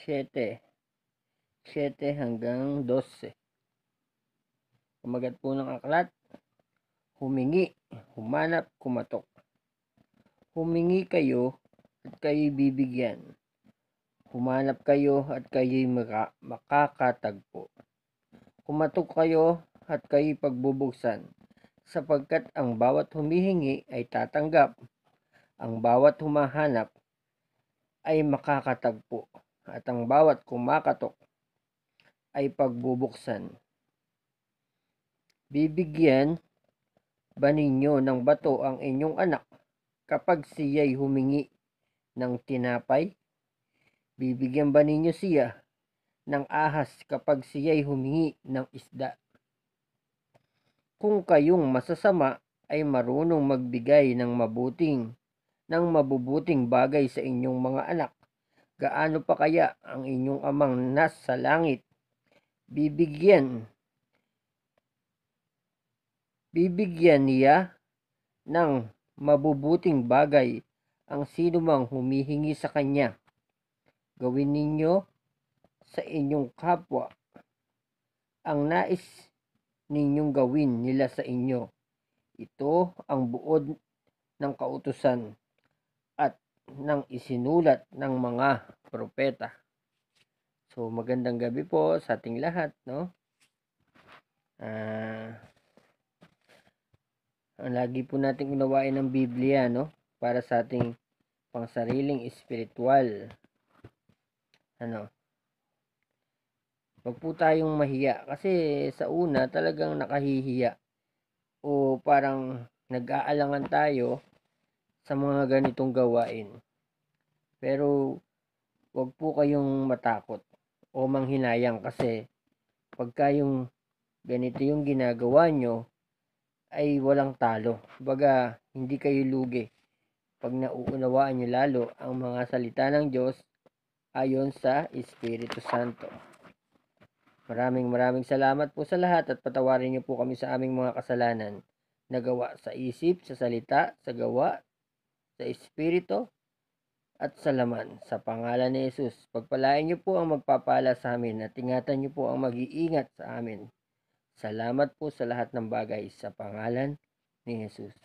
7, 7 hanggang 12. Kumagat po ng aklat, humingi, humanap, kumatok. Humingi kayo at kayo'y bibigyan. Humanap kayo at kayo'y makakatagpo. Kumatok kayo at kayo'y pagbubuksan, sapagkat ang bawat humihingi ay tatanggap, ang bawat humahanap ay makakatagpo, at ang bawat kumakatok ay pagbubuksan. Bibigyan ba ninyo ng bato ang inyong anak kapag siya'y humingi ng tinapay? Bibigyan ba ninyo siya ng ahas kapag siya'y humingi ng isda? Kung kayong masasama ay marunong magbigay ng mabubuting bagay sa inyong mga anak, gaano pa kaya ang inyong amang nasa langit bibigyan niya ng mabubuting bagay ang sinumang humihingi sa kanya. Gawin ninyo sa inyong kapwa ang nais ninyong gawin nila sa inyo. Ito ang buod ng kautusan at ng isinulat ng mga propeta. So magandang gabi po sa ating lahat, no? Lagi po nating unawain ng Biblia, no? Para sa ating pangsariling espiritual. Wag po tayong mahiya kasi sa una talagang nakahihiya o parang nag-aalangan tayo sa mga ganitong gawain. Pero wag po kayong matakot o manghinayang kasi pagka yung ganito yung ginagawa nyo ay walang talo. Baga, hindi kayo lugi pag nauunawaan nyo lalo ang mga salita ng Diyos ayon sa Espiritu Santo. Maraming salamat po sa lahat at patawarin niyo po kami sa aming mga kasalanan na gawa sa isip, sa salita, sa gawa, sa Espiritu at sa laman. Sa pangalan ni Jesus, pagpalain niyo po ang magpapala sa amin at ingatan niyo po ang mag-iingat sa amin. Salamat po sa lahat ng bagay sa pangalan ni Jesus.